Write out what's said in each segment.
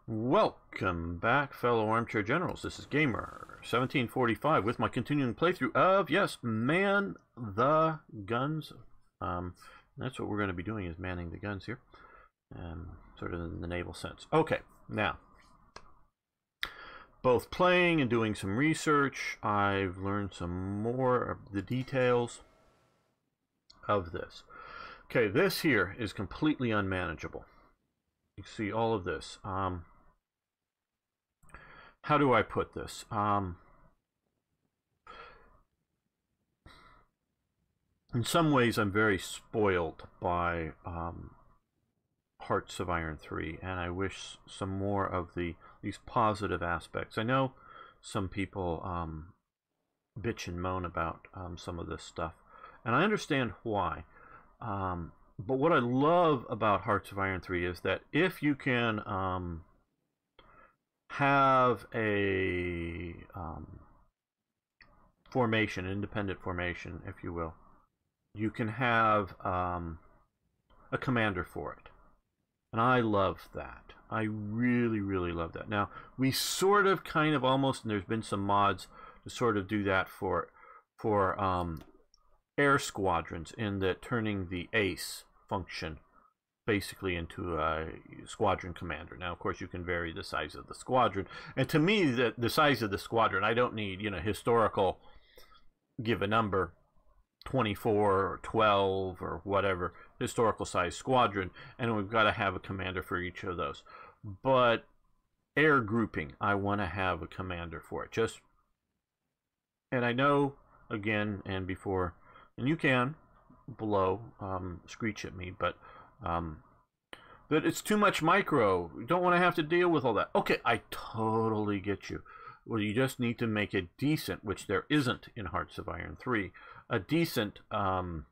Welcome back, fellow armchair generals. This is Gamer 1745 with my continuing playthrough of, yes, Man the Guns. That's what we're going to be doing, is manning the guns here, sort of in the naval sense. Okay, now, both playing and doing some research, I've learned some more of the details of this. Okay, this here is completely unmanageable. You see all of this. How do I put this? In some ways, I'm very spoiled by Hearts of Iron 3, and I wish some more of these positive aspects. I know some people bitch and moan about some of this stuff, and I understand why. But what I love about Hearts of Iron 3 is that if you can have a formation, independent formation, if you will, you can have a commander for it. And I love that. I really, really love that. Now, we sort of, kind of, almost, and there's been some mods to sort of do that for air squadrons, in that turning the ace function basically into a squadron commander. Now, of course, you can vary the size of the squadron, and to me, the size of the squadron, I don't need, you know, historical, give a number, 24 or 12 or whatever, historical size squadron, and we've got to have a commander for each of those. But air grouping, I want to have a commander for it. Just, and I know, again, and before, and you can below screech at me, but that it's too much micro. You don't want to have to deal with all that. Okay, I totally get you. Well, you just need to make it decent, which there isn't in Hearts of Iron 3, a decent auto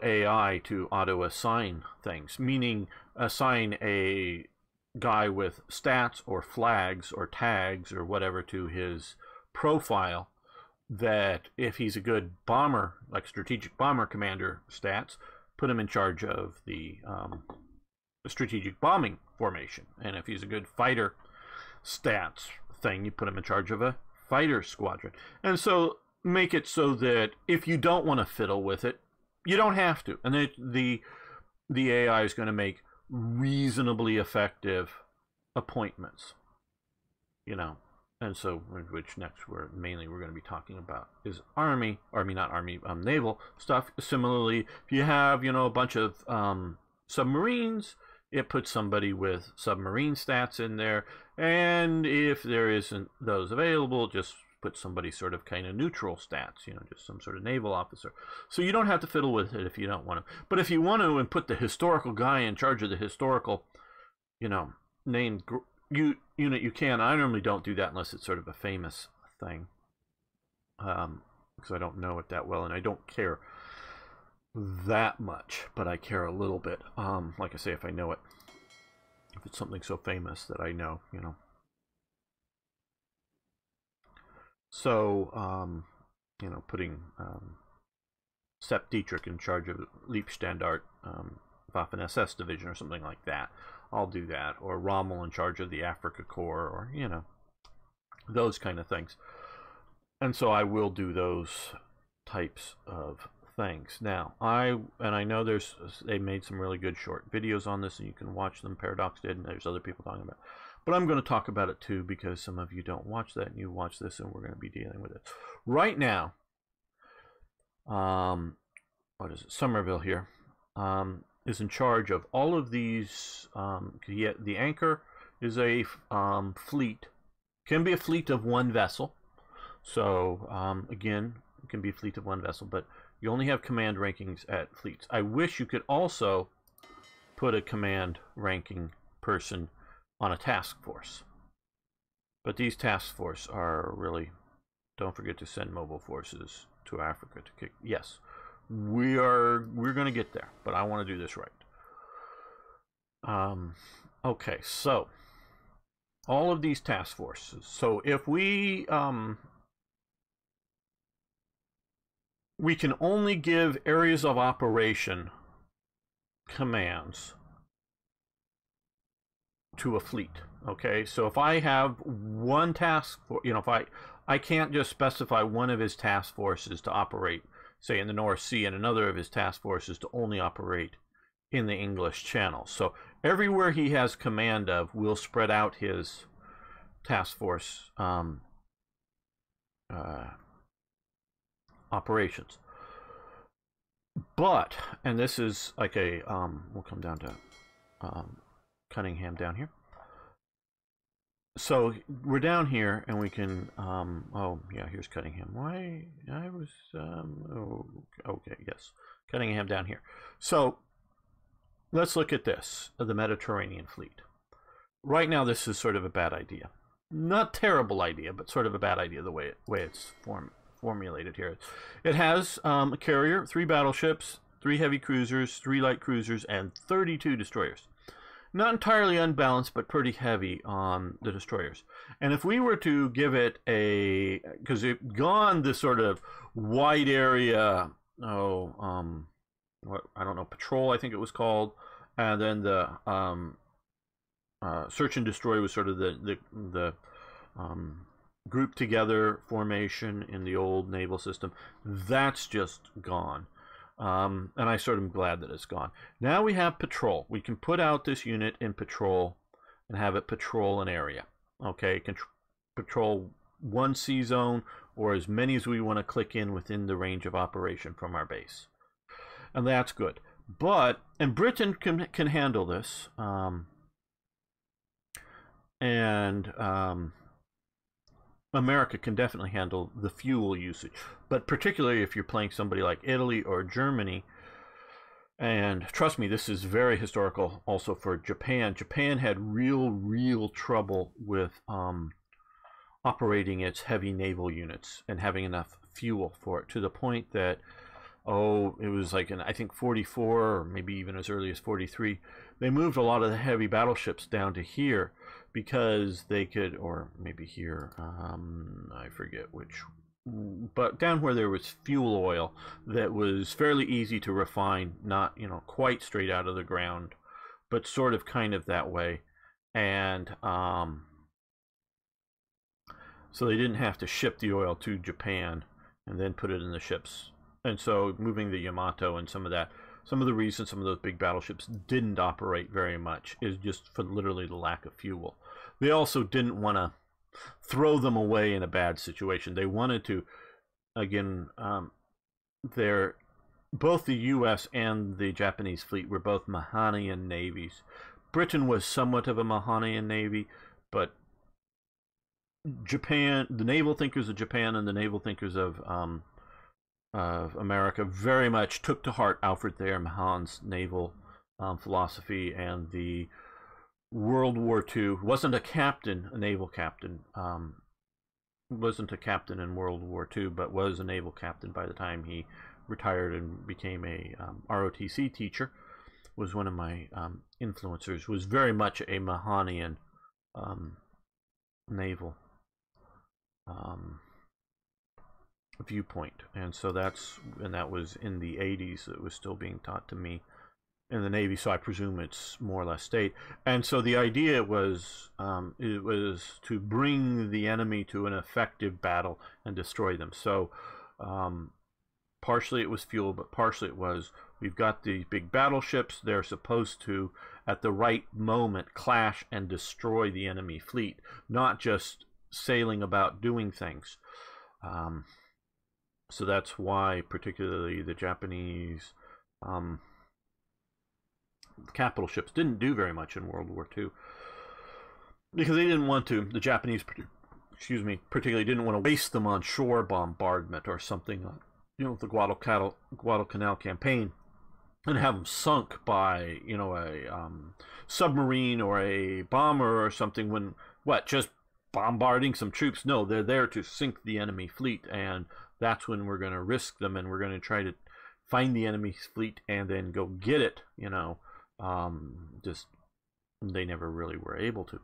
AI to auto assign things, meaning assign a guy with stats or flags or tags or whatever to his profile, that if he's a good bomber, like strategic bomber commander stats, put him in charge of the strategic bombing formation. And if he's a good fighter stats thing, you put him in charge of a fighter squadron. And so make it so that if you don't want to fiddle with it, you don't have to. And the AI is going to make reasonably effective appointments, you know. And so, which next we're going to be talking about is naval stuff. Similarly, if you have, you know, a bunch of submarines, it puts somebody with submarine stats in there, and if there isn't those available, just put somebody sort of kind of neutral stats, you know, just some sort of naval officer. So you don't have to fiddle with it if you don't want to. But if you want to, and put the historical guy in charge of the historical, you know, named unit, you can. I normally don't do that unless it's sort of a famous thing, because I don't know it that well, and I don't care that much, but I care a little bit. Like I say, if I know it, if it's something so famous that I know, you know. So, you know, putting Sepp Dietrich in charge of Leibstandarte Waffen-SS division or something like that, I'll do that. Or Rommel in charge of the Africa Corps, or, you know, those kind of things. And so I will do those types of things. Now, I know they made some really good short videos on this, and you can watch them. Paradox did, and there's other people talking about it. But I'm going to talk about it too, because some of you don't watch that, and you watch this, and we're going to be dealing with it. Right now, what is it? Somerville here is in charge of all of these. The anchor is a fleet, can be a fleet of one vessel. So again, it can be a fleet of one vessel, but you only have command rankings at fleets. I wish you could also put a command ranking person on a task force, but these task force are really, don't forget to send mobile forces to Africa to kick. Yes, we're going to get there, but I want to do this right. Okay, so all of these task forces. So if we can only give areas of operation commands to a fleet. Okay, so if I have one task, if I can't just specify one of his task forces to operate, say, in the North Sea, and another of his task forces to only operate in the English Channel. So everywhere he has command of, will spread out his task force operations. But, and this is like a, we'll come down to Cunningham down here. So we're down here, and we can, oh yeah, here's Cunningham. Why, I was, oh, okay, yes, Cunningham down here. So let's look at this, the Mediterranean fleet. Right now, this is sort of a bad idea. Not terrible idea, but sort of a bad idea the way it's formulated here. It has a carrier, 3 battleships, 3 heavy cruisers, 3 light cruisers, and 32 destroyers. Not entirely unbalanced, but pretty heavy on the destroyers. And if we were to give it a, because it gone this sort of wide area, what, I don't know, patrol, I think it was called, and then the search and destroy was sort of the group together formation in the old naval system. That's just gone. And I sort of am glad that it's gone. Now we have patrol. We can put out this unit in patrol and have it patrol an area. Okay, patrol one sea zone, or as many as we want to click in within the range of operation from our base. And that's good. But, and Britain can handle this. America can definitely handle the fuel usage, but particularly if you're playing somebody like Italy or Germany, and trust me, this is very historical also for Japan. Japan had real trouble with operating its heavy naval units and having enough fuel for it, to the point that, it was like in, I think, 44, or maybe even as early as 43, they moved a lot of the heavy battleships down to here, because they could, or maybe here, I forget which, but down where there was fuel oil that was fairly easy to refine, not, quite straight out of the ground, but sort of kind of that way. And so they didn't have to ship the oil to Japan and then put it in the ships. And so moving the Yamato and some of the reasons some of those big battleships didn't operate very much is just for literally the lack of fuel. They also didn't want to throw them away in a bad situation. They wanted to, again, both the U.S. and the Japanese fleet were both Mahanian navies. Britain was somewhat of a Mahanian navy, but Japan, the naval thinkers of Japan and the naval thinkers of America very much took to heart Alfred Thayer Mahan's naval philosophy, and the World War II wasn't a captain, a naval captain, wasn't a captain in World War II, but was a naval captain by the time he retired and became a ROTC teacher. Was one of my influencers. Was very much a Mahanian naval viewpoint, and so that was in the 80s. It was still being taught to me in the Navy, so I presume it's more or less stayed. And so the idea was it was to bring the enemy to an effective battle and destroy them. So partially it was fuel, but partially it was, we've got these big battleships, they're supposed to at the right moment clash and destroy the enemy fleet, not just sailing about doing things. So that's why particularly the Japanese capital ships didn't do very much in World War II, because they didn't want to, the Japanese, particularly didn't want to waste them on shore bombardment or something, the Guadalcanal campaign, and have them sunk by, a submarine or a bomber or something, when, just bombarding some troops? No, they're there to sink the enemy fleet, and that's when we're going to risk them, and we're going to try to find the enemy's fleet and then go get it, just they never really were able to.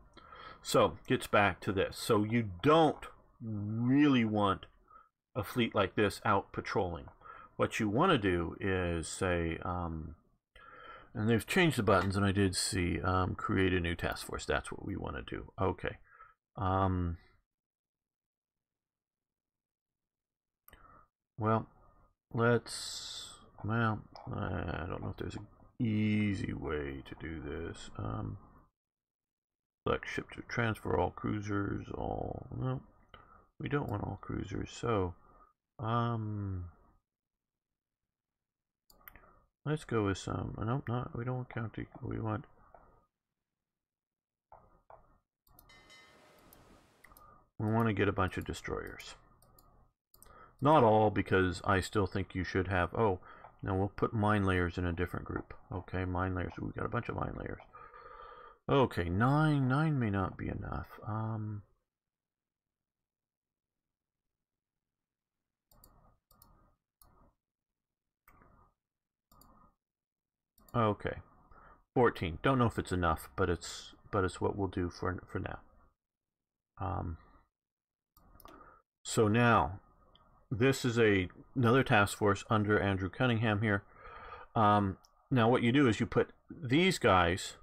So gets back to this. So you don't really want a fleet like this out patrolling. What you want to do is say, And they've changed the buttons, and I did see create a new task force. That's what we want to do. Okay. Well, I don't know if there's an easy way to do this. Select ship to transfer all cruisers, no, we don't want all cruisers, so, let's go with some, no, we don't want county, we want, to get a bunch of destroyers. Not all, because I still think you should have, oh, now we'll put mine layers in a different group. Okay, mine layers, we've got a bunch of mine layers. Okay, 9 may not be enough. Okay, 14. Don't know if it's enough, but it's what we'll do for now. So now, this is another task force under Andrew Cunningham here. Now what you do is you put these guys,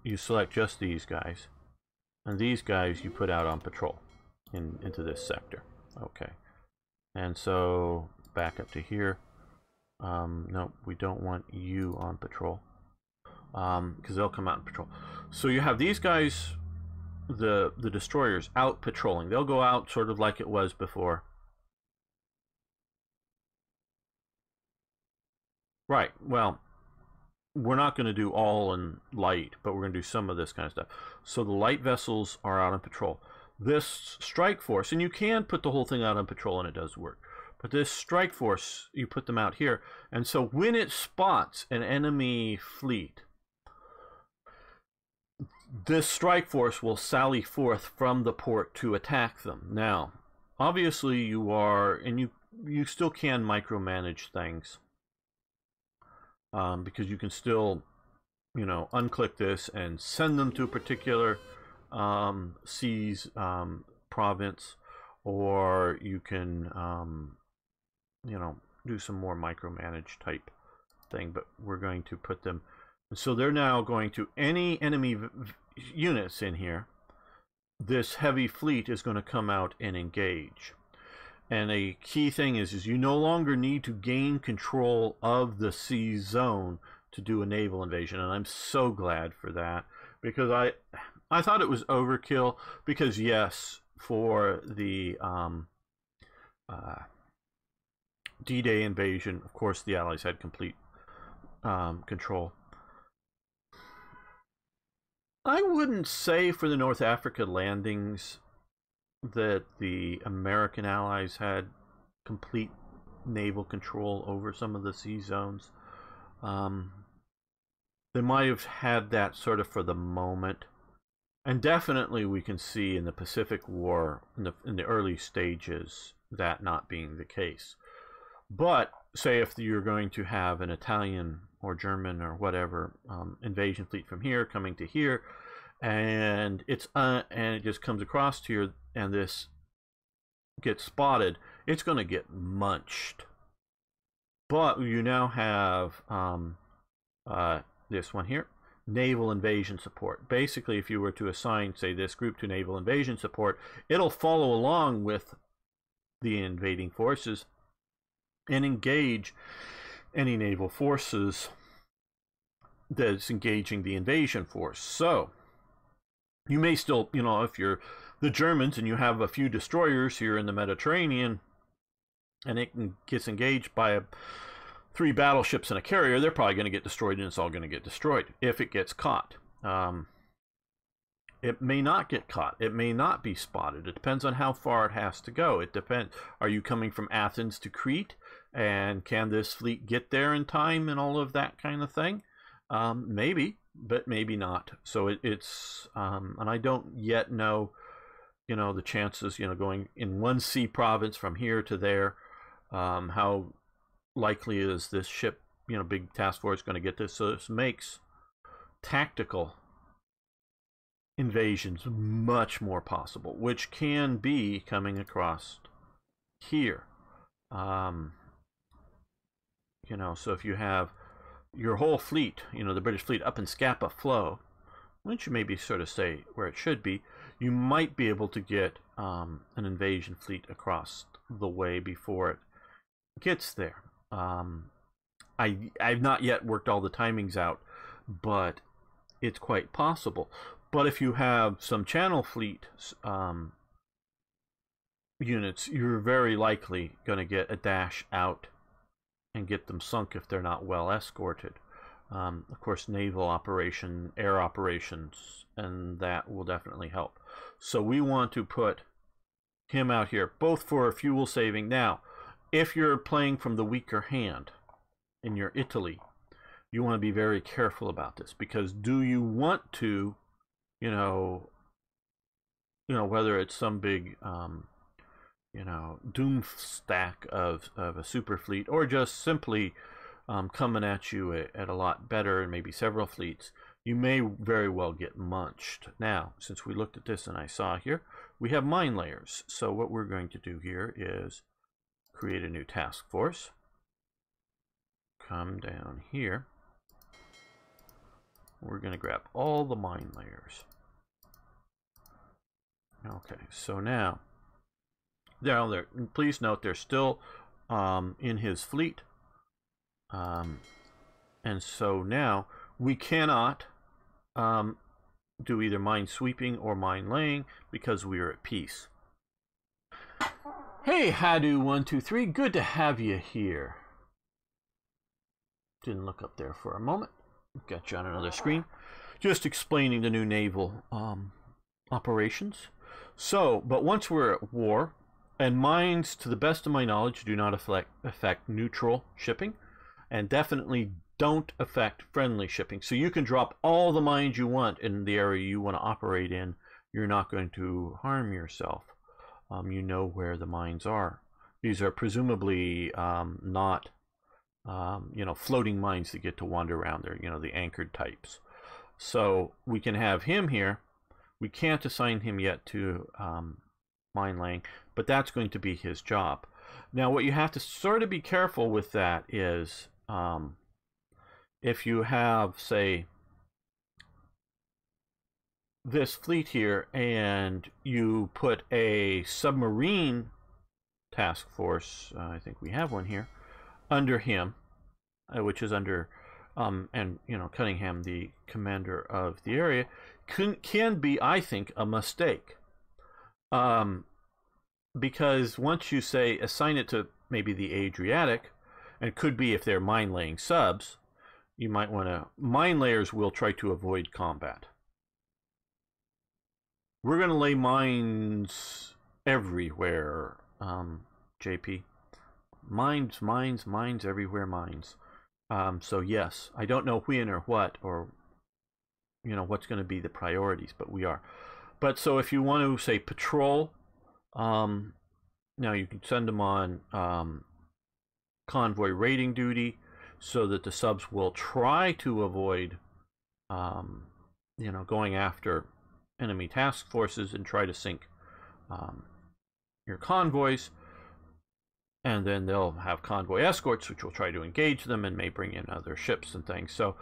you select just these guys, and these guys you put out on patrol into this sector. Okay, and so back up to here. No, we don't want you on patrol, because they'll come out on patrol. So you have these guys, the destroyers, out patrolling. They'll go out sort of like it was before. Right, well, we're not going to do all in light, but we're going to do some of this kind of stuff. So the light vessels are out on patrol. This strike force, and you can put the whole thing out on patrol and it does work, but this strike force, you put them out here, and so when it spots an enemy fleet, this strike force will sally forth from the port to attack them. Now, obviously you are, and you still can micromanage things, because you can still, unclick this and send them to a particular seas province, or you can, do some more micromanage type thing, but we're going to put them, so they're now going to any enemy units in here. This heavy fleet is going to come out and engage. And a key thing is you no longer need to gain control of the sea zone to do a naval invasion. And I'm so glad for that, because I thought it was overkill, because yes, for the D-Day invasion, of course, the Allies had complete control. I wouldn't say for the North Africa landings that the American allies had complete naval control over some of the sea zones. They might have had that sort of for the moment, and definitely we can see in the Pacific War, in the early stages, that not being the case. But say if you're going to have an Italian or German or whatever invasion fleet from here coming to here, and it just comes across to here, and this gets spotted, it's going to get munched. But you now have this one here, naval invasion support. Basically, if you were to assign, say, this group to naval invasion support, it'll follow along with the invading forces and engage any naval forces that's engaging the invasion force. So you may still, if you're the Germans and you have a few destroyers here in the Mediterranean, and it gets engaged by 3 battleships and a carrier, they're probably going to get destroyed, and it's all going to get destroyed if it gets caught. It may not get caught. It may not be spotted. It depends on how far it has to go. It depends. Are you coming from Athens to Crete? And can this fleet get there in time and all of that kind of thing? Maybe, but maybe not. So it's, and I don't yet know, the chances, going in one sea province from here to there, how likely is this ship, big task force going to get this? So this makes tactical invasions much more possible, which can be coming across here. You know, so if you have your whole fleet, you know, the British fleet up in Scapa Flow, which you maybe sort of stay where it should be, you might be able to get an invasion fleet across the way before it gets there. I've not yet worked all the timings out, but it's quite possible. But if you have some channel fleet units, you're very likely going to get a dash out and get them sunk if they're not well escorted. Of course, naval operation, air operations, and that will definitely help. So we want to put him out here, both for fuel saving. Now, if you're playing from the weaker hand in your Italy, you want to be very careful about this, because do you want to, you know, whether it's some big, you know, doom stack of a super fleet, or just simply coming at you at a lot better and maybe several fleets, you may very well get munched. Now, since we looked at this and I saw here, we have mine layers. So what we're going to do here is create a new task force. Come down here. We're going to grab all the mine layers. Okay, so now, please note they're still in his fleet. And so now we cannot do either mine sweeping or mine laying because we are at peace. Hey, Hadu123, good to have you here. Didn't look up there for a moment. Got you on another screen. Just explaining the new naval operations. So, but once we're at war, and mines, to the best of my knowledge, do not affect neutral shipping, and definitely don't affect friendly shipping. So you can drop all the mines you want in the area you want to operate in. You're not going to harm yourself. You know where the mines are. These are presumably not, you know, floating mines that get to wander around there, you know, the anchored types. So we can have him here. We can't assign him yet to mine laying, but that's going to be his job. Now, what you have to sort of be careful with that is if you have, say, this fleet here and you put a submarine task force, I think we have one here, under him, which is under, and, you know, Cunningham, the commander of the area, can be, I think, a mistake. Because once you say assign it to maybe the Adriatic, and it could be if they're mine laying subs, you might want to, mine layers will try to avoid combat. We're going to lay mines everywhere, JP. Mines everywhere, mines. So yes, I don't know when or what, or, you know, what's going to be the priorities, but we are. But so if you want to, say, patrol, now you can send them on convoy raiding duty so that the subs will try to avoid, you know, going after enemy task forces and try to sink your convoys. And then they'll have convoy escorts, which will try to engage them and may bring in other ships and things. So,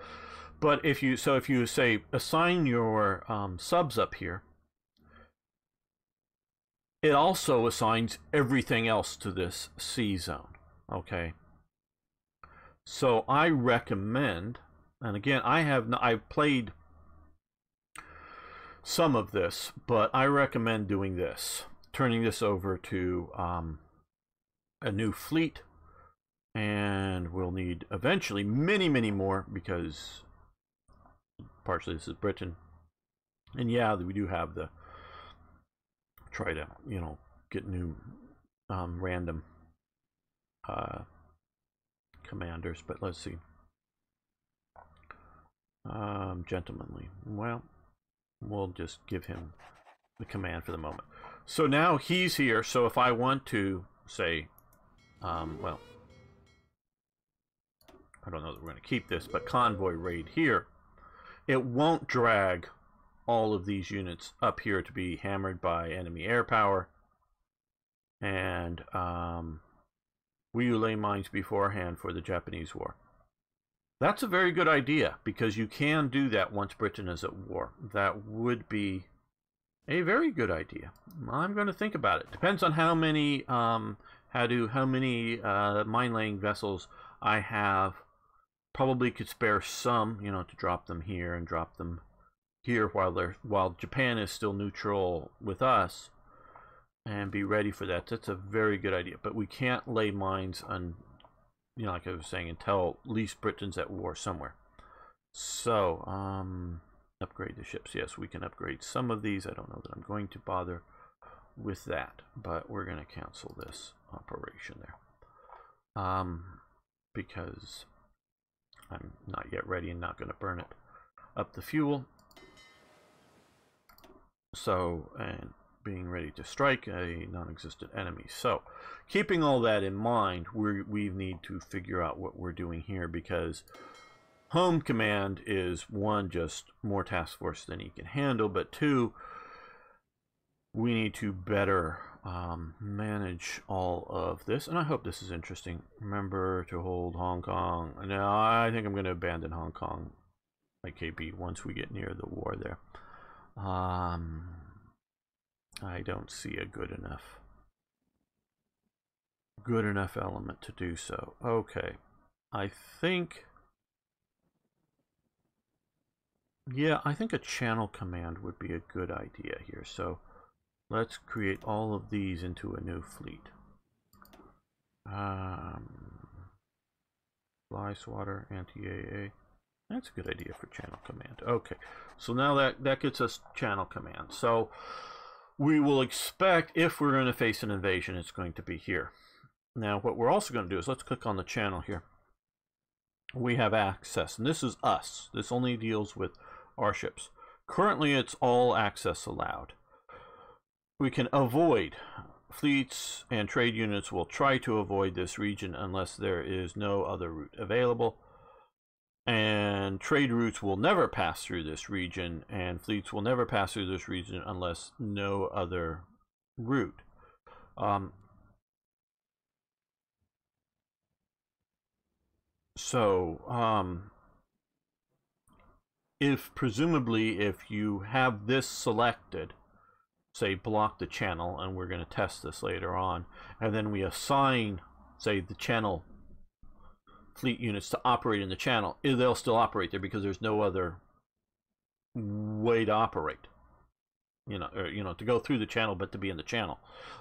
but if you say assign your subs up here, it also assigns everything else to this C zone. Okay. So I recommend, and again, I've played some of this, but I recommend doing this, turning this over to a new fleet, and we'll need eventually many more, because partially this is Britain, and yeah, we do have the try to, you know, get new random commanders, but let's see. Gentlemanly. Well, we'll just give him the command for the moment. So now he's here, so if I want to say, well, I don't know that we're going to keep this, but convoy raid here, it won't drag all of these units up here to be hammered by enemy air power, and Will you lay mines beforehand for the Japanese war? That's a very good idea, because you can do that once Britain is at war. That would be a very good idea. I'm going to think about it. Depends on how many mine laying vessels I have. Probably could spare some, you know, to drop them here and drop them here while Japan is still neutral with us, and be ready for that. That's a very good idea. But we can't lay mines on, you know, like I was saying, until at least Britain's at war somewhere. So, upgrade the ships. Yes, we can upgrade some of these. I don't know that I'm going to bother with that, but we're going to cancel this operation there. Because I'm not yet ready and not going to burn it up the fuel. So, and being ready to strike a non-existent enemy. So, keeping all that in mind, we need to figure out what we're doing here, because Home Command is, one, just more task force than he can handle, but two, we need to better manage all of this. And I hope this is interesting. Remember to hold Hong Kong. No, I think I'm going to abandon Hong Kong, like KB, once we get near the war there. I don't see a good enough element to do so. Okay, I think, yeah, I think a channel command would be a good idea here. So let's create all of these into a new fleet. Fly swatter, anti-AA. That's a good idea for channel command. Okay, so now that gets us channel command. So we will expect, if we're going to face an invasion, it's going to be here. Now what we're also going to do is, let's click on the channel here. We have access, and this is us. This only deals with our ships. Currently it's all access allowed. We can avoid. Fleets and trade units will try to avoid this region unless there is no other route available. And trade routes will never pass through this region, and fleets will never pass through this region unless no other route. Presumably if you have this selected, say block the channel, and we're going to test this later on, and then we assign, say, the channel fleet units to operate in the channel, they'll still operate there because there's no other way to operate, to go through the channel, but to be in the channel.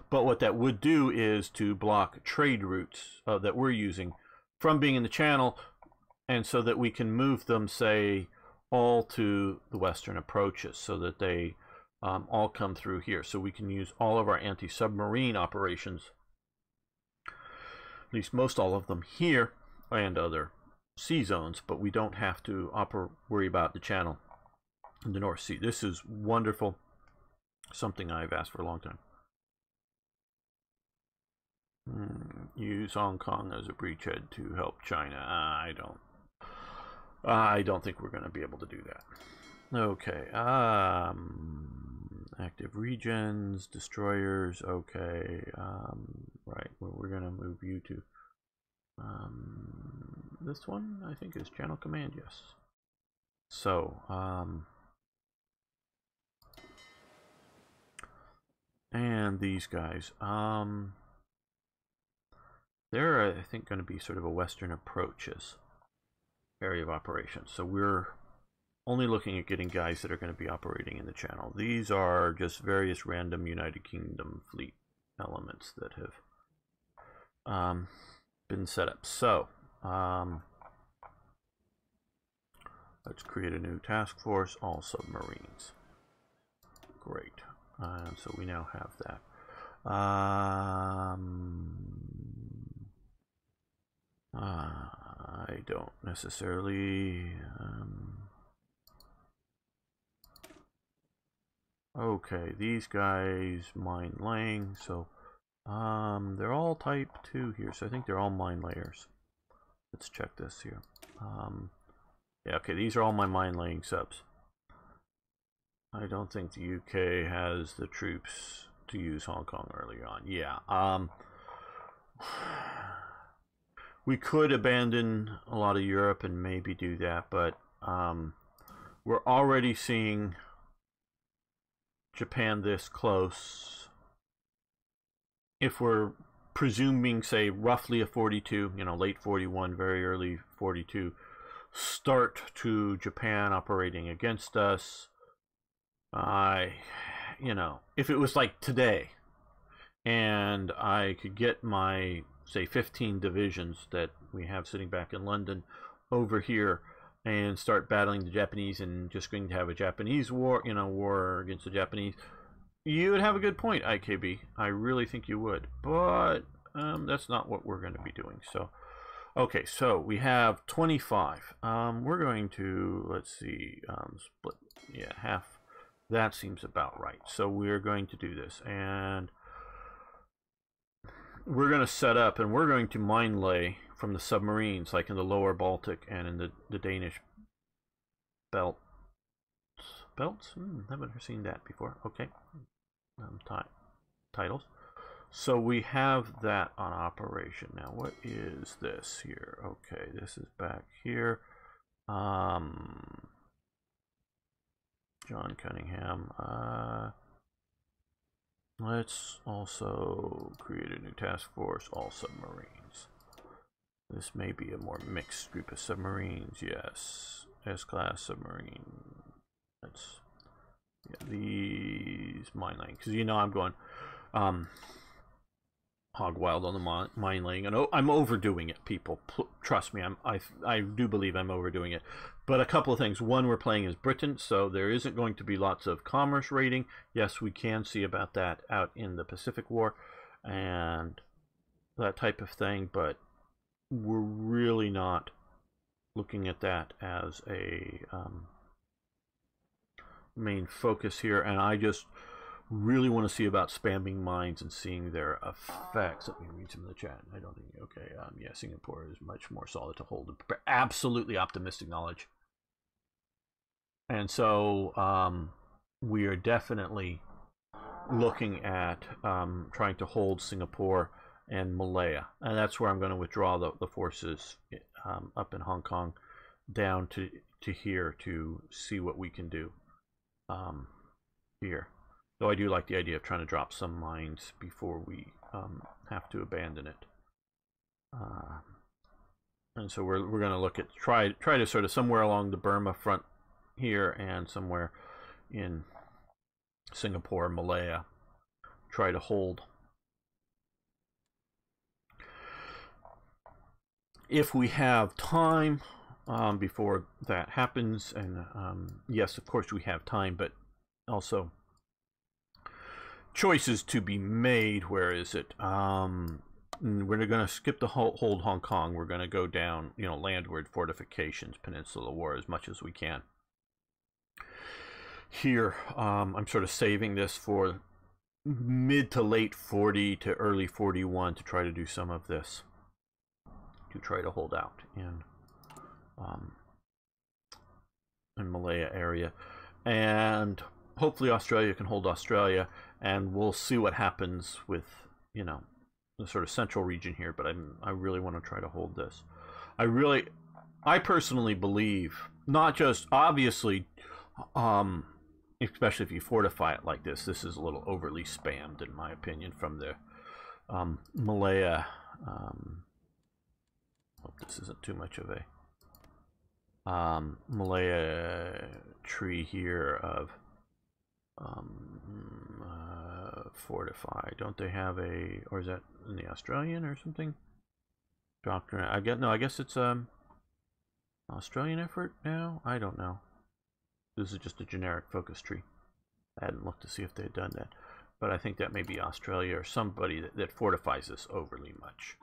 But what that would do is to block trade routes that we're using from being in the channel, and so that we can move them, say, all to the western approaches, so that they all come through here. So we can use all of our anti-submarine operations, at least most all of them, here, and other sea zones, but we don't have to worry about the channel in the North Sea. This is wonderful, something I've asked for a long time. Use Hong Kong as a bridgehead to help China. I don't think we're going to be able to do that. Okay, active regions, destroyers. Okay, right, well, we're going to move you to this one, I think, is channel command. Yes. So and these guys, they're, I think, going to be sort of a western approaches area of operations. So we're only looking at getting guys that are going to be operating in the channel. These are just various random United Kingdom fleet elements that have been set up. So let's create a new task force, all submarines. Great. So we now have that. I don't necessarily okay, these guys mine laying, so they're all type 2 here, so I think they're all mine layers. Let's check this here. Yeah, okay, these are all my mine laying subs. I don't think the UK has the troops to use Hong Kong early on. Yeah. We could abandon a lot of Europe and maybe do that, but we're already seeing Japan this close. If we're presuming, say, roughly a 42, late 41, very early 42, start to Japan operating against us, if it was like today, and I could get my, say, 15 divisions that we have sitting back in London over here and start battling the Japanese and just going to have a Japanese war, war against the Japanese, you would have a good point, IKB. I really think you would. But that's not what we're going to be doing. So, okay, so we have 25. We're going to, let's see, split, half. That seems about right. So we're going to do this. And we're going to set up, and we're going to mine lay from the submarines, like in the lower Baltic and in the Danish belts. Haven't seen that before. Okay. Titles. So we have that on operation. Now, what is this here? Okay, this is back here. John Cunningham. Let's also create a new task force, all submarines. This may be a more mixed group of submarines. Yes, S-class submarine. Let's these mine laying, because I'm going hog wild on the mine laying, and I'm overdoing it, people. Trust me, I do believe I'm overdoing it. But a couple of things. One, we're playing as Britain, so there isn't going to be lots of commerce raiding. Yes, we can see about that out in the Pacific War and that type of thing, but we're really not looking at that as a main focus here, and I just really want to see about spamming mines and seeing their effects. Let me read some of the chat. I don't think, okay, yeah, Singapore is much more solid to hold. Absolutely optimistic knowledge. And so we are definitely looking at trying to hold Singapore and Malaya, and that's where I'm going to withdraw the forces up in Hong Kong down to here to see what we can do here. Though I do like the idea of trying to drop some mines before we have to abandon it. And so we're going to look at try to sort of somewhere along the Burma front here and somewhere in Singapore, Malaya, try to hold. If we have time before that happens, and yes, of course we have time, but also choices to be made. Where is it? We're going to skip the hold Hong Kong. We're going to go down, landward, fortifications, Peninsula War as much as we can. Here, I'm sort of saving this for mid to late 40 to early 41 to try to do some of this, to try to hold out in Malaya area, and hopefully Australia can hold Australia, and we'll see what happens with the sort of central region here. But I really want to try to hold this. I personally believe, not just obviously, especially if you fortify it like this is a little overly spammed in my opinion from the Malaya. Hope this isn't too much of a Malaya tree here of fortify. Don't they have a, or is that in the Australian or something? Doctrine. I guess it's Australian effort now. I don't know. This is just a generic focus tree. I hadn't looked to see if they had done that, but I think that may be Australia or somebody that fortifies this overly much,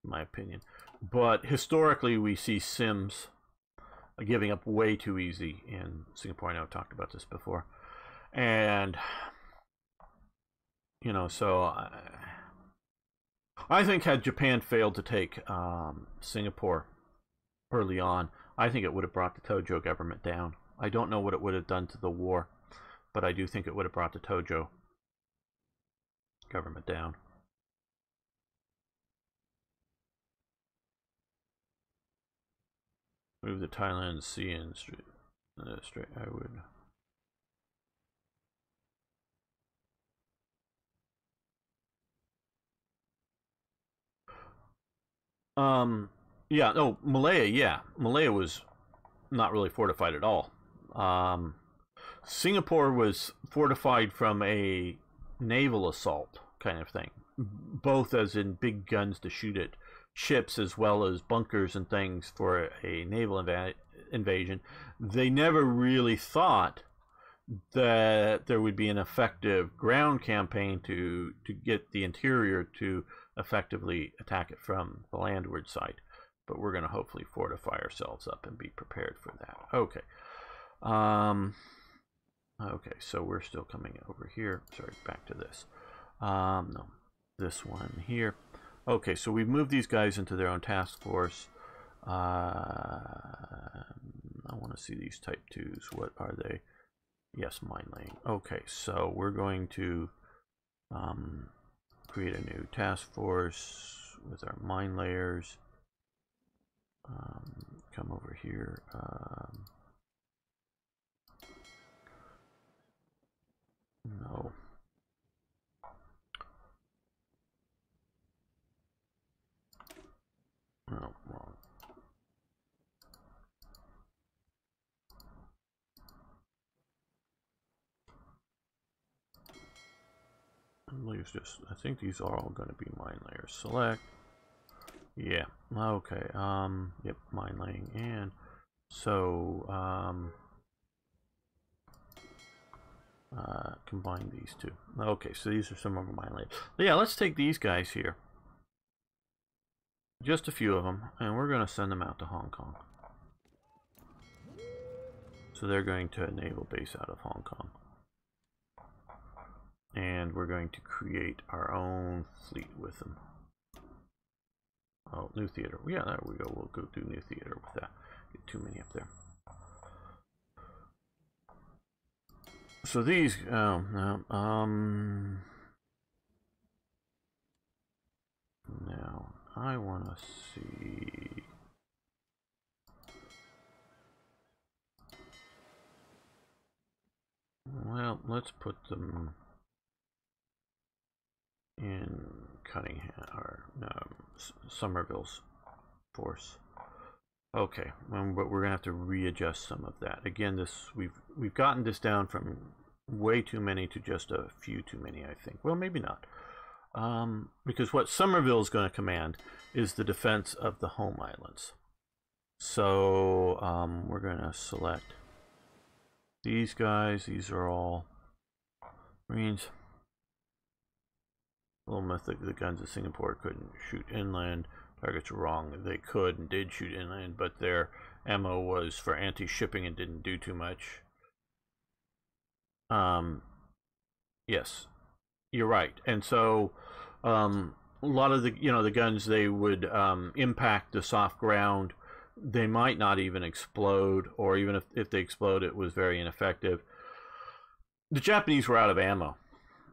in my opinion. But historically, we see Sims giving up way too easy in Singapore. I know I've talked about this before, and so I think had Japan failed to take Singapore early on, I think it would have brought the Tojo government down. I don't know what it would have done to the war, but I do think it would have brought the Tojo government down. Move the Thailand Sea in straight. I would. Yeah, no, Malaya, yeah. Malaya was not really fortified at all. Um, Singapore was fortified from a naval assault kind of thing, both as in big guns to shoot at ships as well as bunkers and things for a naval invasion. They never really thought that there would be an effective ground campaign to get the interior to effectively attack it from the landward side. But we're going to hopefully fortify ourselves up and be prepared for that. Okay. Okay, so we're still coming over here. Sorry, back to this. No, this one here. Okay, so we've moved these guys into their own task force. I want to see these type 2s. What are they? Yes, mine laying. Okay, so we're going to create a new task force with our mine layers. Come over here. No. No, wrong. I think these are all going to be mine layers. Select. Yeah. Okay. Yep. Mine laying and so combine these two. Okay. So these are some of mine layers. Yeah. Let's take these guys here. Just a few of them, and we're going to send them out to Hong Kong. So they're going to a naval base out of Hong Kong. And we're going to create our own fleet with them. Oh, new theater. Yeah, there we go. We'll go do new theater with that. Get too many up there. So these, now I want to see. Well, let's put them in Cunningham or Somerville's force. Okay, but we're gonna have to readjust some of that. Again, we've gotten this down from way too many to just a few too many, I think. Well, maybe not. Because what Somerville is going to command is the defense of the home islands. So we're going to select these guys. These are all Marines. Little myth that the guns of Singapore couldn't shoot inland. Targets were wrong. They could and did shoot inland, but their ammo was for anti-shipping and didn't do too much. Yes, you're right. And so a lot of the guns, they would impact the soft ground. They might not even explode, or even if they explode, it was very ineffective. The Japanese were out of ammo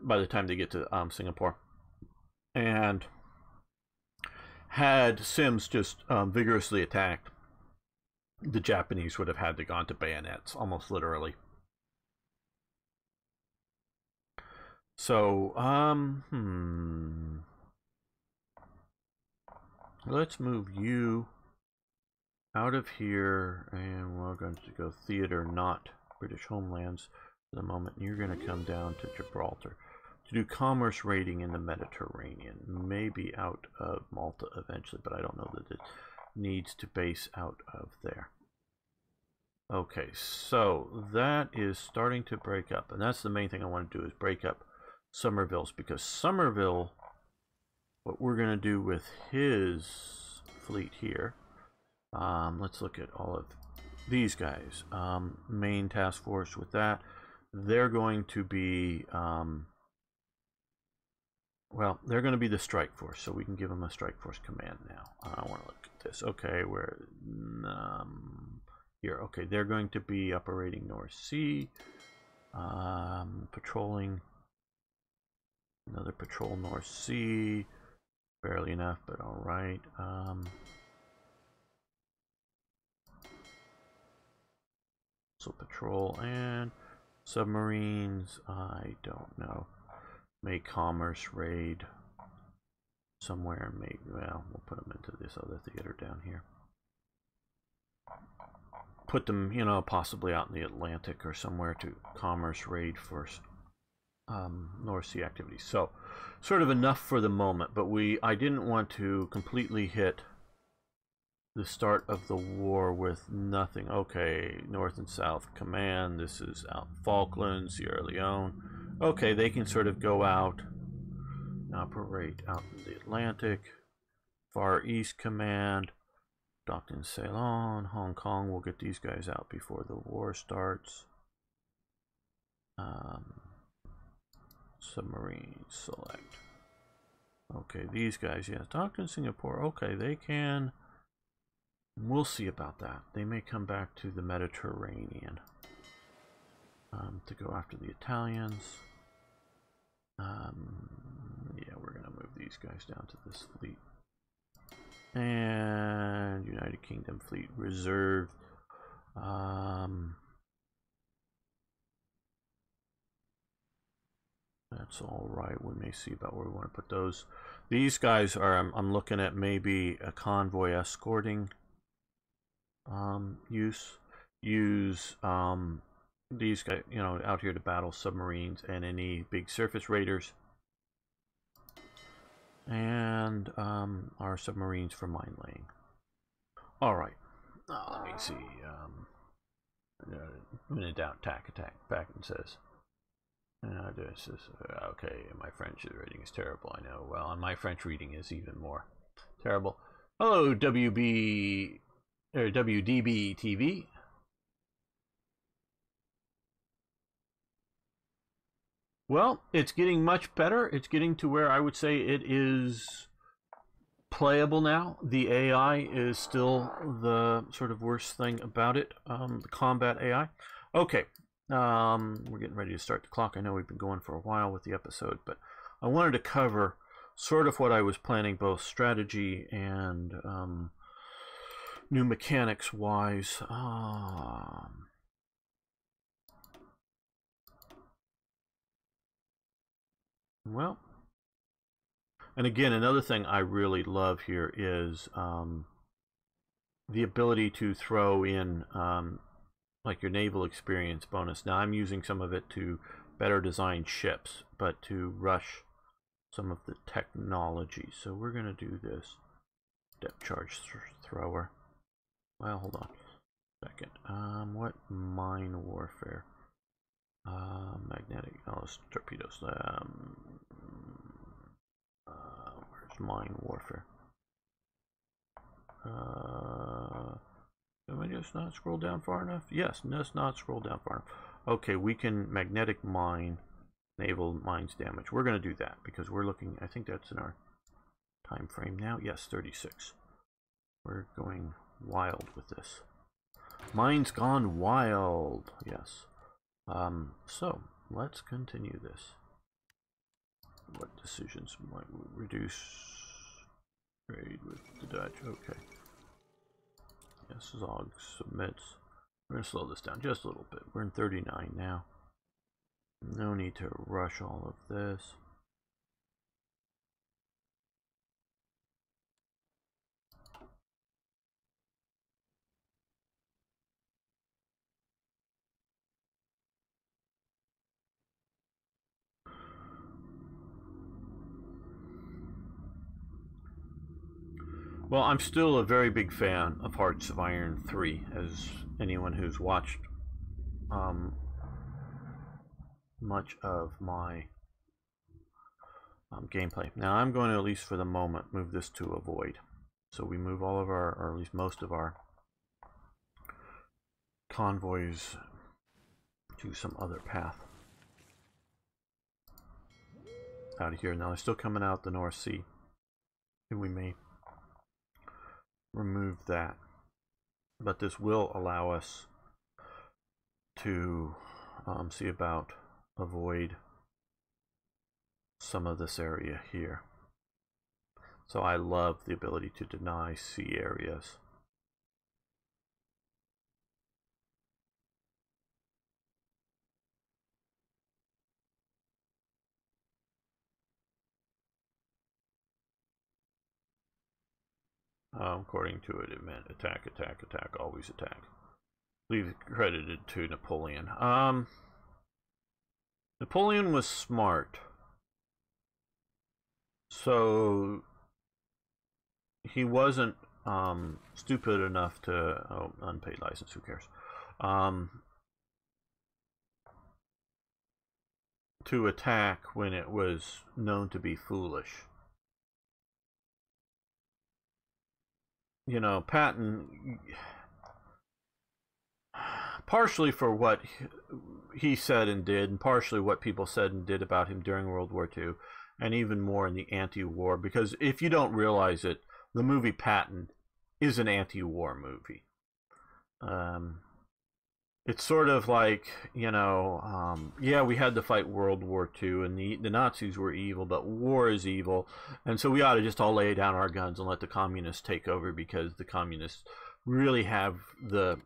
by the time they get to Singapore. And had Sims just vigorously attacked, the Japanese would have had to gone to bayonets, almost literally. So, let's move you out of here, and we're going to go theater, not British homelands for the moment. You're going to come down to Gibraltar to do commerce raiding in the Mediterranean, maybe out of Malta eventually, but I don't know that it needs to base out of there. Okay, so that is starting to break up, and that's the main thing I want to do, is break up Somerville's, because Somerville, what we're going to do with his fleet here, let's look at all of these guys. Main task force with that, they're going to be well, they're going to be the strike force, so we can give them a strike force command now. I want to look at this. Okay, we're here. Okay, they're going to be operating North Sea, patrolling. Another patrol North Sea, barely enough, but all right. So patrol and submarines, I don't know. May commerce raid somewhere, maybe, well, we'll put them into this other theater down here. Put them, you know, possibly out in the Atlantic or somewhere to commerce raid for North Sea activities. So, sort of enough for the moment, but I didn't want to completely hit the start of the war with nothing. Okay, North and South Command, this is out Falklands, Sierra Leone. Okay, they can sort of go out, operate out in the Atlantic. Far East Command, docked in Ceylon, Hong Kong. We'll get these guys out before the war starts. Submarine select. Okay, these guys, yes, docked in Singapore. Okay, they can. We'll see about that. They may come back to the Mediterranean to go after the Italians. Yeah, we're gonna move these guys down to this fleet. And United Kingdom Fleet Reserve. That's all right. We may see about where we want to put those. These guys are, I'm looking at maybe a convoy escorting use these guys, you know, out here to battle submarines and any big surface raiders. And our submarines for mine laying. All right. Let me see. Minute down, attack. Packen says. This is okay. My French reading is terrible. I know. Well, and my French reading is even more terrible. Hello, WDB TV. Well, it's getting much better. It's getting to where I would say it is playable now. The AI is still the sort of worst thing about it, the combat AI. Okay, we're getting ready to start the clock. I know we've been going for a while with the episode, but I wanted to cover sort of what I was planning, both strategy and new mechanics wise. Well, and again, another thing I really love here is the ability to throw in like your naval experience bonus. Now I'm using some of it to better design ships, but to rush some of the technology. So we're going to do this depth charge thrower. Well, hold on a second. What mine warfare? Magnetic, torpedoes. Where's mine warfare? Am I just not scroll down far enough? Yes, just not scroll down far enough. Okay, we can magnetic mine, naval mines damage. We're going to do that because we're looking, I think that's in our time frame now. Yes, 36. We're going wild with this. Mine's gone wild. Yes. So let's continue this. What decisions might we reduce trade with the Dutch? Okay. Yes, Zog submits. We're going to slow this down just a little bit. We're in 39 now. No need to rush all of this. Well, I'm still a very big fan of Hearts of Iron 3, as anyone who's watched much of my gameplay. Now I'm going to, at least for the moment, move this to avoid. So we move all of our, or at least most of our convoys to some other path out of here. Now they're still coming out the North Sea, and we may remove that, but this will allow us to see about avoid some of this area here. So I love the ability to deny sea areas. According to it, it meant attack, attack, attack, always attack. Leave credited to Napoleon. Napoleon was smart. So he wasn't stupid enough to... Oh, unpaid license, who cares? To attack when it was known to be foolish. You know, Patton, partially for what he said and did, and partially what people said and did about him during World War II, and even more in the anti-war, because if you don't realize it, the movie Patton is an anti-war movie. It's sort of like, you know, yeah, we had to fight World War II, and the Nazis were evil, but war is evil, and so we ought to just all lay down our guns and let the communists take over, because the communists really have the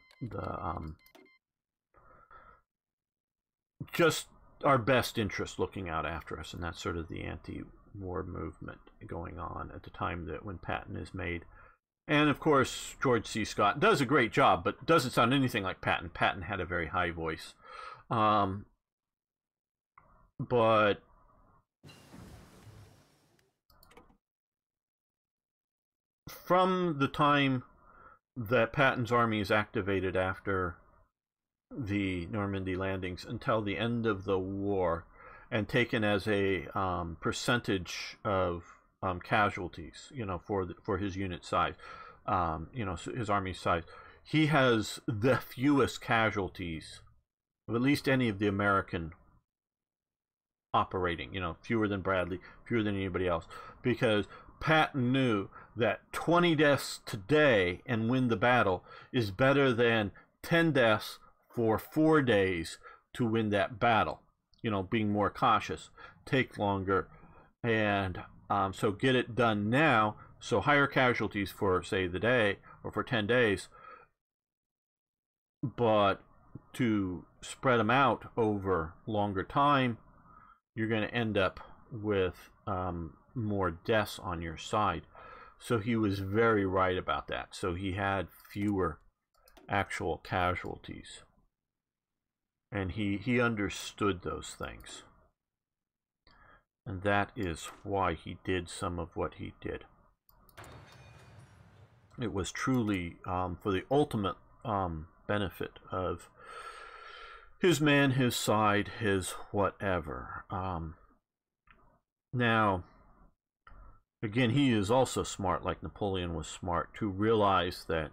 just our best interest looking out after us, and that's sort of the anti-war movement going on at the time that when Patton is made. And of course, George C. Scott does a great job, but doesn't sound anything like Patton. Patton had a very high voice. But from the time that Patton's army is activated after the Normandy landings until the end of the war, and taken as a percentage of casualties, you know, for his unit size, you know, his army size, he has the fewest casualties of at least any of the American operating, you know, fewer than Bradley, fewer than anybody else, because Patton knew that 20 deaths today and win the battle is better than 10 deaths for 4 days to win that battle. You know, being more cautious, take longer, and so get it done now. So higher casualties for, say, the day or for 10 days, but to spread them out over longer time, you're going to end up with more deaths on your side. So he was very right about that. So he had fewer actual casualties. And he understood those things. And that is why he did some of what he did. It was truly for the ultimate benefit of his man, his side, his whatever. Now, again, he is also smart, like Napoleon was smart, to realize that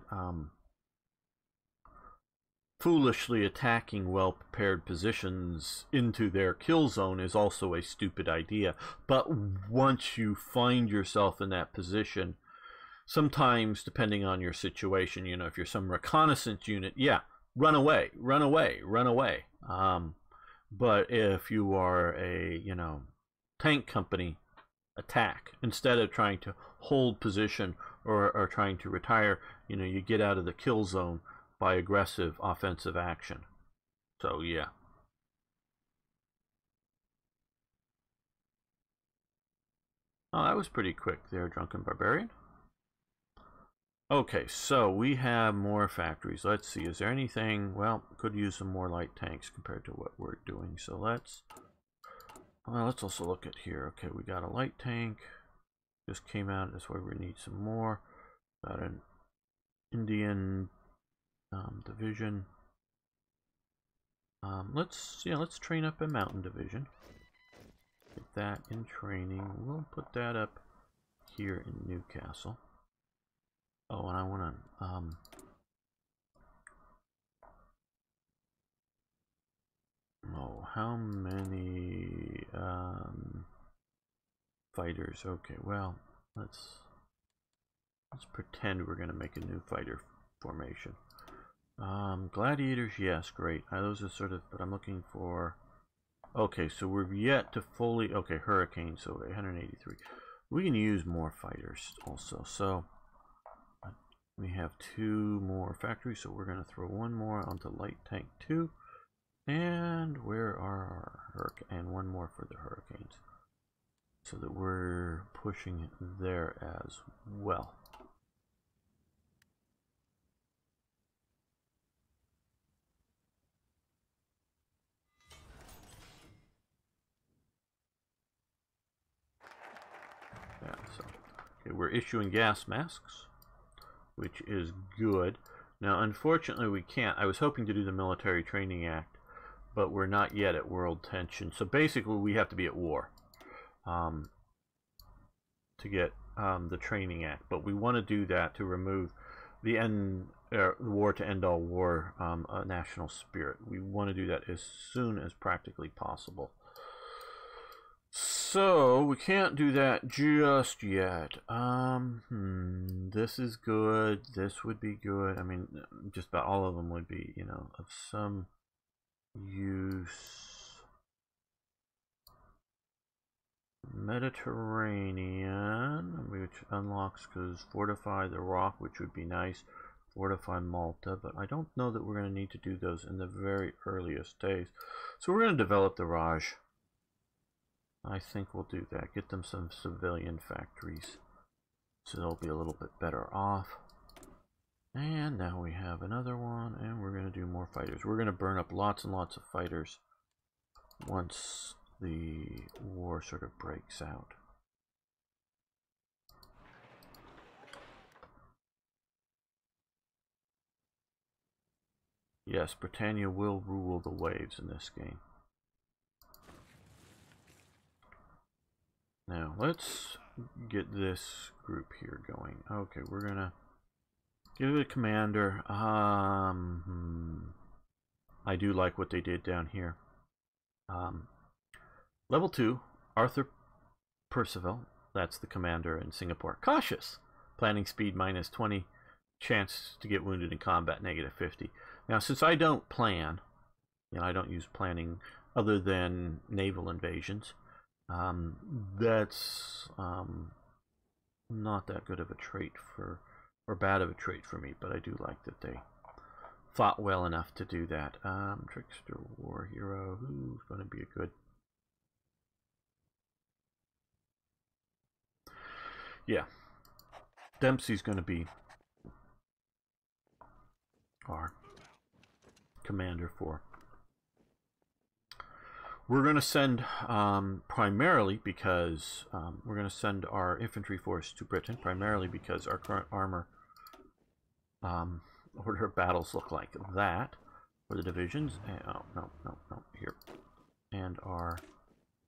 foolishly attacking well-prepared positions into their kill zone is also a stupid idea. But once you find yourself in that position, sometimes, depending on your situation, you know, if you're some reconnaissance unit, yeah, run away, run away, run away. But if you are a, you know, tank company, attack. Instead of trying to hold position or trying to retire, you know, you get out of the kill zone by aggressive offensive action. So, yeah. Oh, that was pretty quick there, Drunken Barbarian. Okay, so we have more factories. Let's see, is there anything... Well, could use some more light tanks compared to what we're doing. So let's also look at here. Okay, we got a light tank. Just came out. That's why we need some more. Got an Indian division. Let's train up a mountain division. Get that in training. We'll put that up here in Newcastle. Oh, and I want to oh, how many fighters? Okay, well, let's pretend we're going to make a new fighter formation. Gladiators, yes, great. Those are sort of, but I'm looking for... Okay, so we're yet to fully... Okay, Hurricane, so 183. We can use more fighters also, so... We have 2 more factories, so we're going to throw 1 more onto Light Tank 2. And where are our Hurricanes? And 1 more for the Hurricanes. So that we're pushing there as well. Okay, we're issuing gas masks, which is good. Now, unfortunately, we can't. I was hoping to do the Military Training Act, but we're not yet at world tension. So basically, we have to be at war to get the Training Act. But we want to do that to remove the war to end all war national spirit. We want to do that as soon as practically possible. So we can't do that just yet. This is good. This would be good. I mean, just about all of them would be, you know, of some use. Mediterranean, which unlocks because fortify the rock, which would be nice. Fortify Malta, but I don't know that we're going to need to do those in the very earliest days. So we're going to develop the Raj. I think we'll do that. Get them some civilian factories so they'll be a little bit better off. And now we have another one, and we're going to do more fighters. We're going to burn up lots and lots of fighters once the war sort of breaks out. Yes, Britannia will rule the waves in this game. Now, let's get this group here going. Okay, we're gonna give it a commander. I do like what they did down here. Level 2, Arthur Percival. That's the commander in Singapore. Cautious. Planning speed -20. Chance to get wounded in combat -50. Now, since I don't plan, you know, I don't use planning other than naval invasions. That's not that good of a trait for, or bad of a trait for me, but I do like that they fought well enough to do that. Trickster War Hero, who's going to be a good... Yeah, Dempsey's going to be our commander for. We're going to send primarily because we're going to send our infantry force to Britain, primarily because our current armor order of battles look like that for the divisions. Oh, no, here. And our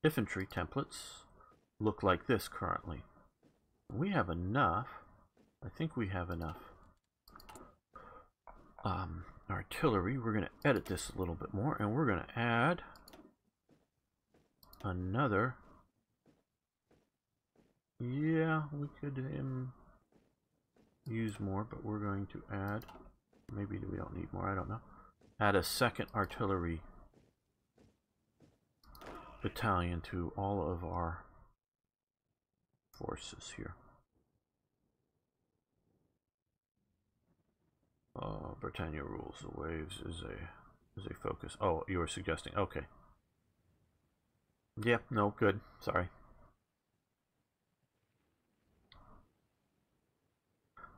infantry templates look like this currently. We have enough. I think we have enough. Artillery, we're going to edit this a little bit more, and we're going to add another. Yeah, we could use more, but we're going to add, maybe we don't need more, I don't know, add a second artillery battalion to all of our forces here. Britannia rules the waves is a focus. Oh, you were suggesting, okay. Yeah, no, good. Sorry.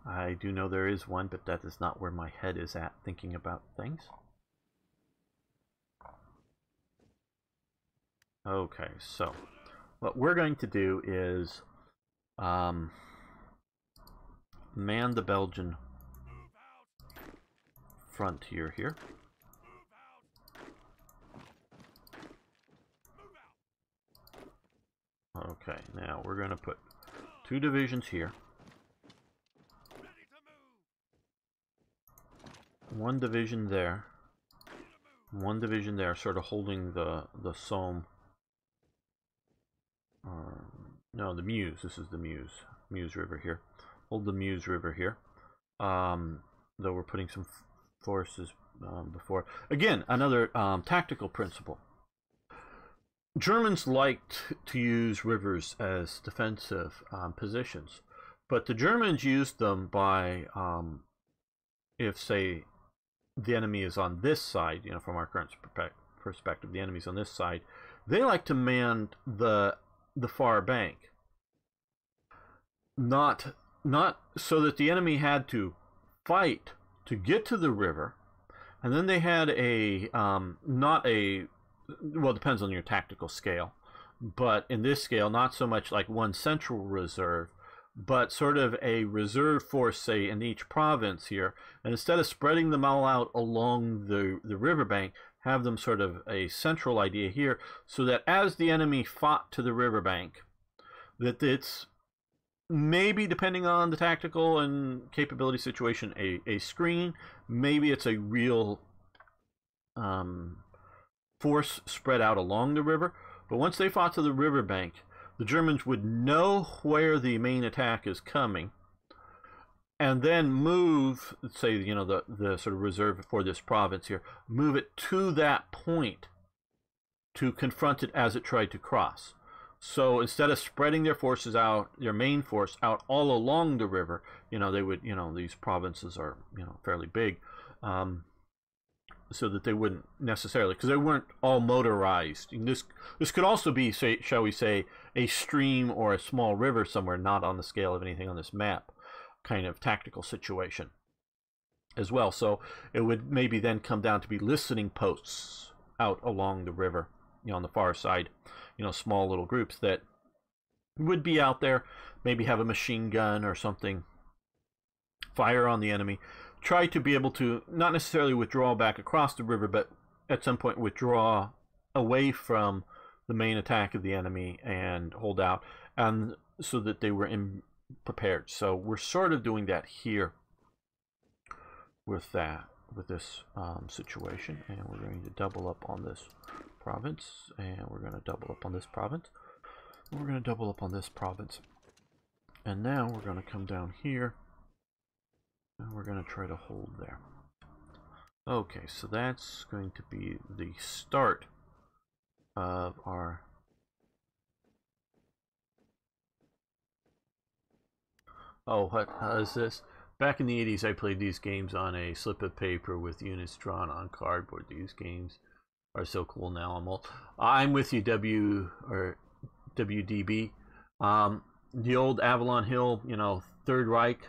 I do know there is one, but that is not where my head is at thinking about things. Okay, so what we're going to do is man the Belgian frontier here. Okay, now we're going to put 2 divisions here. 1 division there. 1 division there, sort of holding the Somme. No, the Meuse. This is the Meuse River here. Hold the Meuse River here. Though we're putting some forces before. Again, another tactical principle. Germans liked to use rivers as defensive positions, but the Germans used them by, if, say, the enemy is on this side, you know, from our current perspective, the enemy's on this side, they like to man the far bank. Not so that the enemy had to fight to get to the river, and then they had a, not a, well, it depends on your tactical scale, but in this scale, not so much like one central reserve, but sort of a reserve force, say, in each province here. And instead of spreading them all out along the riverbank, have them sort of a central idea here, so that as the enemy fought to the riverbank, that it's maybe, depending on the tactical and capability situation, a screen. Maybe it's a real force spread out along the river. But once they fought to the riverbank, the Germans would know where the main attack is coming, and then move, say, you know, the sort of reserve for this province here, move it to that point to confront it as it tried to cross. So instead of spreading their forces out, their main force out all along the river, you know, they would, you know, these provinces are, you know, fairly big, so that they wouldn't necessarily, because they weren't all motorized. And this could also be, say, shall we say, a stream or a small river somewhere, not on the scale of anything on this map, kind of tactical situation as well. So it would maybe then come down to be listening posts out along the river, you know, on the far side, you know, small little groups that would be out there, maybe have a machine gun or something, fire on the enemy, try to be able to not necessarily withdraw back across the river, but at some point withdraw away from the main attack of the enemy and hold out, and so that they were prepared. So we're sort of doing that here with this situation, and we're going to double up on this province, and we're going to double up on this province, and we're going to double up on this province, and now we're going to come down here, and we're going to try to hold there. Okay, so that's going to be the start of our what is this? Back in the 80s, I played these games on a slip of paper with units drawn on cardboard. These games are so cool now. I'm with you, WDB. The old Avalon Hill, you know, Third Reich.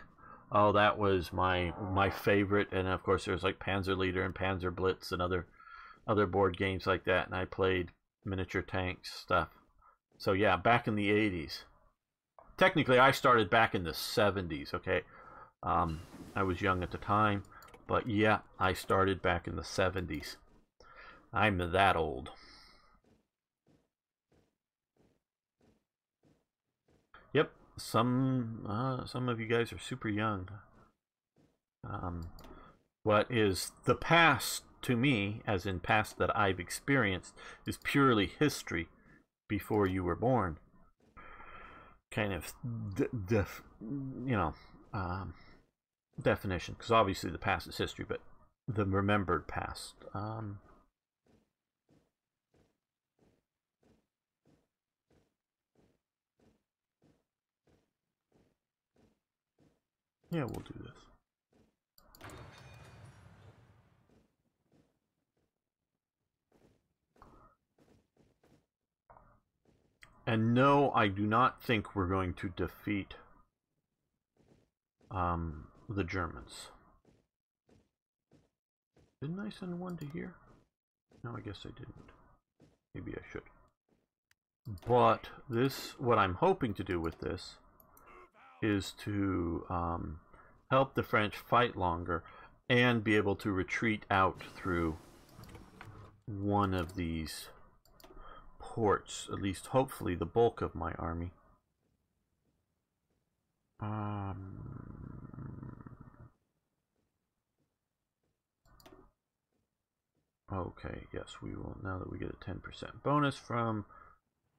Oh, that was my favorite. And of course, there's like Panzer Leader and Panzer Blitz and other board games like that. And I played miniature tanks stuff. So yeah, back in the 80s. Technically, I started back in the 70s. Okay, I was young at the time, but yeah, I started back in the 70s. I'm that old. Yep, some of you guys are super young. What is the past to me, as in past that I've experienced, is purely history before you were born. Kind of, definition, because obviously the past is history, but the remembered past. Yeah, we'll do this. And no, I do not think we're going to defeat the Germans. Didn't I send one to here? No, I guess I didn't. Maybe I should. But this, what I'm hoping to do with this is to help the French fight longer and be able to retreat out through one of these ports, at least hopefully the bulk of my army. Okay, yes, we will, now that we get a 10% bonus from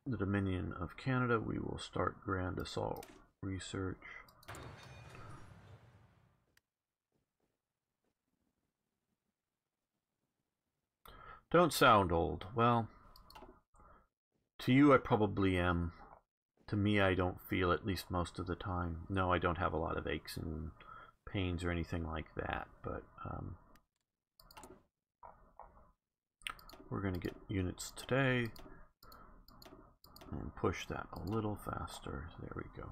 the Dominion of Canada, we will start Grand Assault research. Don't sound old. Well, to you I probably am. To me, I don't feel, at least most of the time. No, I don't have a lot of aches and pains or anything like that, but we're going to get units today and push that a little faster. There we go.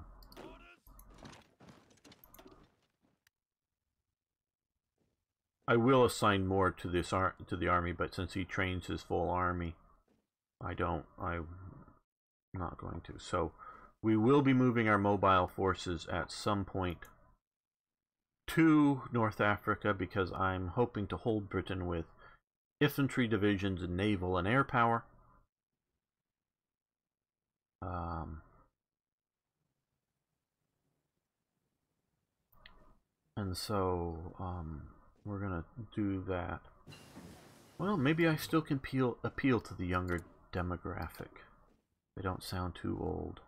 I will assign more to this to the army, but since he trains his full army, I'm not going to. So We will be moving our mobile forces at some point to North Africa because I'm hoping to hold Britain with infantry divisions and naval and air power. And so we're gonna do that. Well, maybe I still can appeal to the younger demographic. They don't sound too old.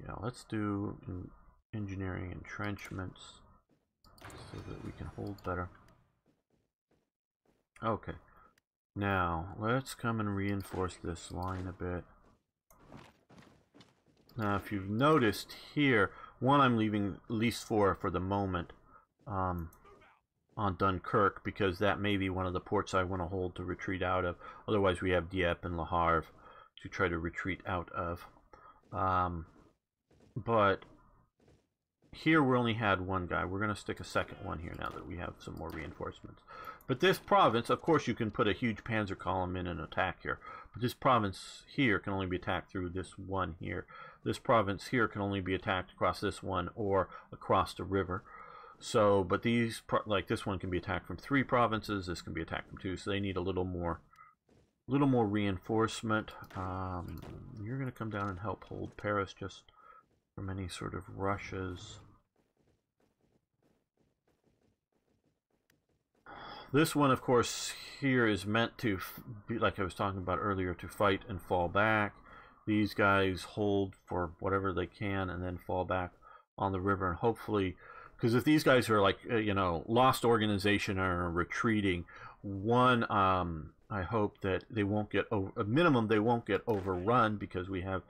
Yeah, let's do engineering entrenchments so that we can hold better. Okay. Now, let's come and reinforce this line a bit. Now, if you've noticed here, one, I'm leaving at least 4 for the moment on Dunkirk, because that may be one of the ports I want to hold to retreat out of. Otherwise, we have Dieppe and Le Havre to try to retreat out of. But here we only had 1 guy. We're going to stick a second one here now that we have some more reinforcements. But this province, of course, you can put a huge panzer column in and attack here. But this province here can only be attacked through this one here. This province here can only be attacked across this one or across the river. So, but these, like this one can be attacked from 3 provinces. This can be attacked from 2. So they need a little more reinforcement. You're going to come down and help hold Paris just from any sort of rushes. This one, of course, here is meant to be, like I was talking about earlier, to fight and fall back. These guys hold for whatever they can and then fall back on the river, and hopefully, because if these guys are like, you know, lost organization or retreating, one, I hope that they won't get a minimum, they won't get overrun because we have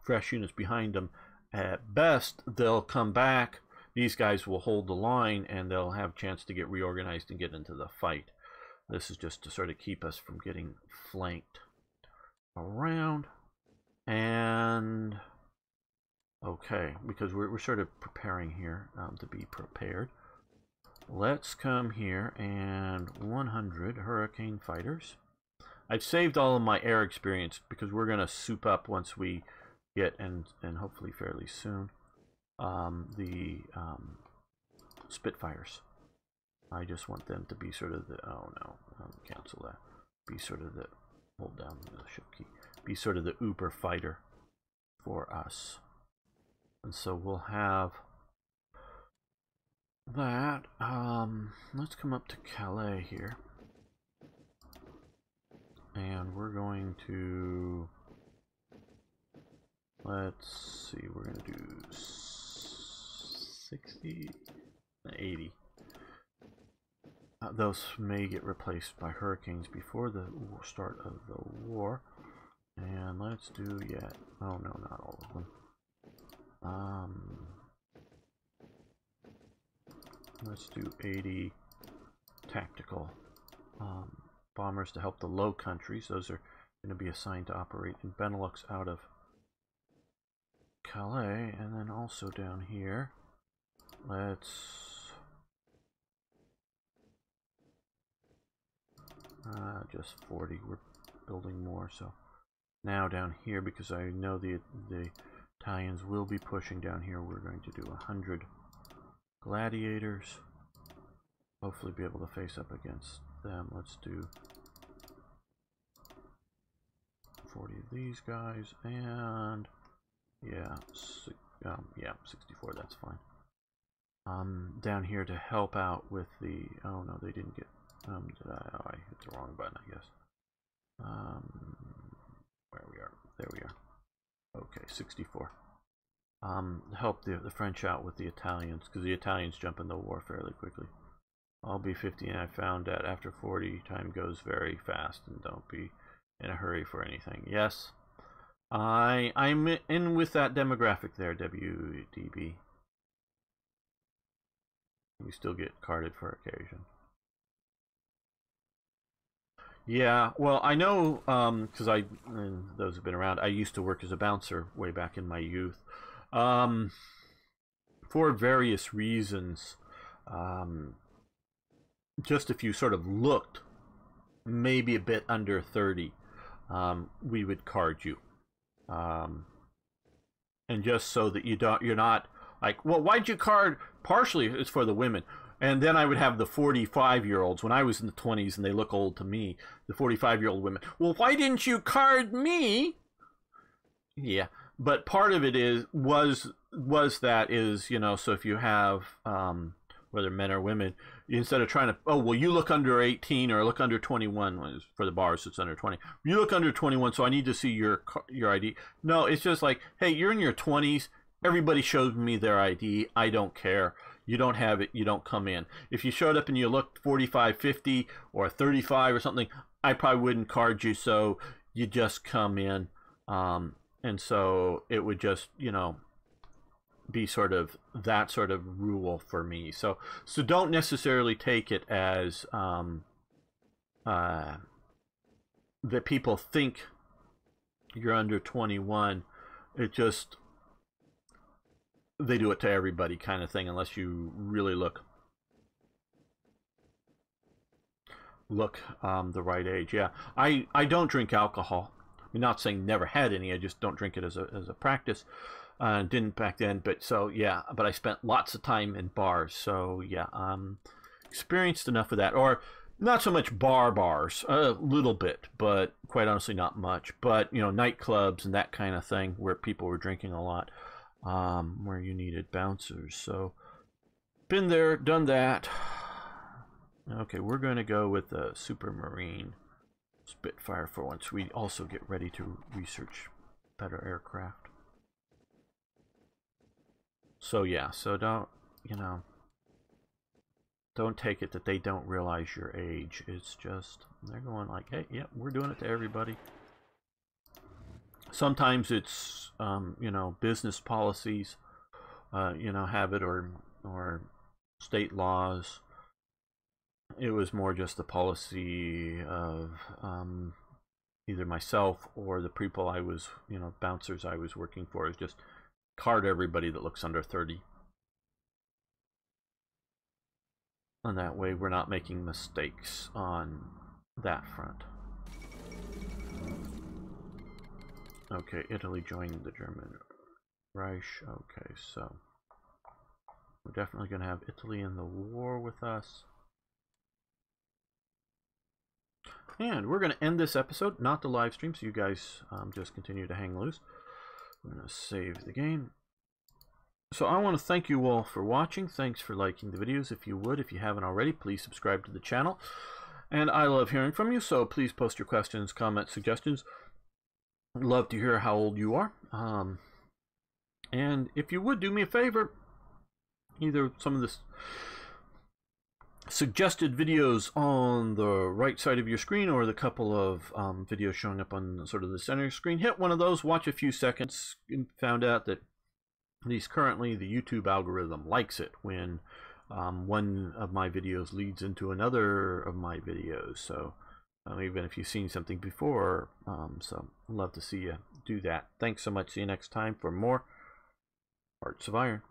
fresh units behind them. At best, they'll come back. These guys will hold the line and they'll have a chance to get reorganized and get into the fight. This is just to sort of keep us from getting flanked around. And okay, because we're sort of preparing here to be prepared. Let's come here and 100 Hurricane fighters. I've saved all of my air experience because we're going to soup up once we get, and hopefully fairly soon, the Spitfires. I just want them to be sort of the, oh no, cancel that. Be sort of the, hold down the shift key. Be sort of the uber fighter for us. And so we'll have that. Let's come up to Calais here. And we're going to, let's see, we're going to do 60 and 80. Those may get replaced by hurricanes before the start of the war. And let's do, yeah, oh no, not all of them. Let's do 80 tactical bombers to help the Low Countries. Those are going to be assigned to operate in Benelux out of Calais. And then also down here, let's just 40. We're building more. So now down here, because I know the Italians will be pushing down here, we're going to do 100 gladiators. Hopefully be able to face up against them. Let's do 40 of these guys, and yeah, yeah, 64, that's fine. Down here to help out with the, oh no, they didn't get, did I, oh, I hit the wrong button, I guess. Where we are, there we are. Okay, 64. Help the French out with the Italians, because the Italians jump in the war fairly quickly. I'll be 50, and I found that after 40, time goes very fast, and don't be in a hurry for anything. Yes, I'm in with that demographic there, WDB. You still get carded for occasion. Yeah, well, I know, because and those who've been around, I used to work as a bouncer way back in my youth. For various reasons, just if you sort of looked maybe a bit under 30, we would card you. And just so that you're not like, well, why'd you card? Partially it's for the women. And then I would have the 45-year-olds when I was in the 20s and they look old to me, the 45-year-old women. Well, why didn't you card me? Yeah, but part of it was that is, you know, so if you have whether men or women, instead of trying to, oh, well, you look under 18 or look under 21, for the bars it's under 20. You look under 21, so I need to see your ID. No, it's just like, hey, you're in your 20s. Everybody shows me their ID. I don't care. You don't have it, you don't come in. If you showed up and you looked 45, 50, or 35 or something, I probably wouldn't card you, so you just come in. And so it would just, you know, be sort of that sort of rule for me. So don't necessarily take it as that people think you're under 21. It just, they do it to everybody kind of thing, unless you really look the right age. Yeah, I don't drink alcohol. I'm not saying never had any. I just don't drink it as a practice. Didn't back then, but so yeah. But I spent lots of time in bars, so yeah, experienced enough of that. Or not so much bars, a little bit, but quite honestly not much. But you know, nightclubs and that kind of thing where people were drinking a lot. Where you needed bouncers. So been there, done that. Okay, we're going to go with the Supermarine Spitfire for once we also get ready to research better aircraft. So yeah, so don't, you know, don't take it that they don't realize your age. It's just, they're going like, hey, yeah, we're doing it to everybody. Sometimes it's, you know, business policies, you know, have it, or state laws. It was more just the policy of either myself or the people I was, you know, bouncers I was working for, is just card everybody that looks under 30. And that way we're not making mistakes on that front. Okay, Italy joined the German Reich. Okay, so we're definitely going to have Italy in the war with us. And we're going to end this episode, not the live stream, so you guys just continue to hang loose. We're going to save the game. So I want to thank you all for watching. Thanks for liking the videos. If you would, if you haven't already, please subscribe to the channel. And I love hearing from you, so please post your questions, comments, suggestions. I'd love to hear how old you are. And if you would do me a favor, either some of the suggested videos on the right side of your screen or the couple of videos showing up on sort of the center screen, hit one of those, watch a few seconds, and found out that at least currently the YouTube algorithm likes it when one of my videos leads into another of my videos. So even if you've seen something before, so I'd love to see you do that. Thanks so much. See you next time for more Hearts of Iron.